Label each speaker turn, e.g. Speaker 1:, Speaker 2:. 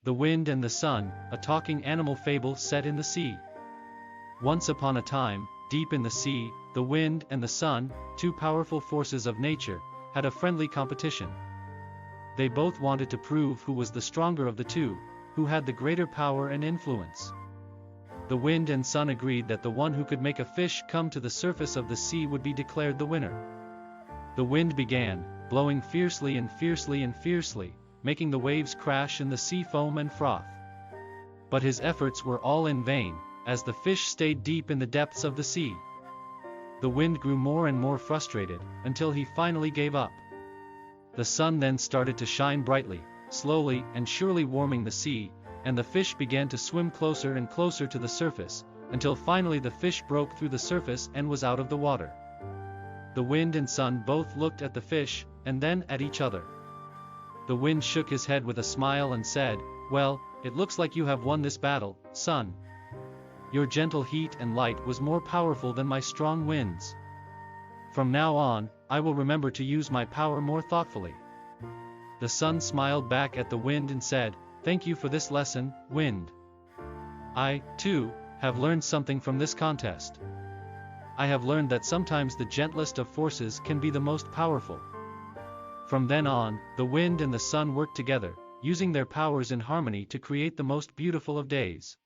Speaker 1: The Wind and the Sun, a talking animal fable set in the sea. Once upon a time, deep in the sea, the wind and the sun, two powerful forces of nature, had a friendly competition. They both wanted to prove who was the stronger of the two, who had the greater power and influence. The wind and sun agreed that the one who could make a fish come to the surface of the sea would be declared the winner. The wind began, blowing fiercely and fiercely and fiercely, making the waves crash and the sea foam and froth. But his efforts were all in vain, as the fish stayed deep in the depths of the sea. The wind grew more and more frustrated, until he finally gave up. The sun then started to shine brightly, slowly and surely warming the sea, and the fish began to swim closer and closer to the surface, until finally the fish broke through the surface and was out of the water. The wind and sun both looked at the fish, and then at each other. The wind shook his head with a smile and said, "Well, it looks like you have won this battle, sun. Your gentle heat and light was more powerful than my strong winds. From now on, I will remember to use my power more thoughtfully." The sun smiled back at the wind and said, "Thank you for this lesson, wind. I, too, have learned something from this contest. I have learned that sometimes the gentlest of forces can be the most powerful." From then on, the wind and the sun worked together, using their powers in harmony to create the most beautiful of days.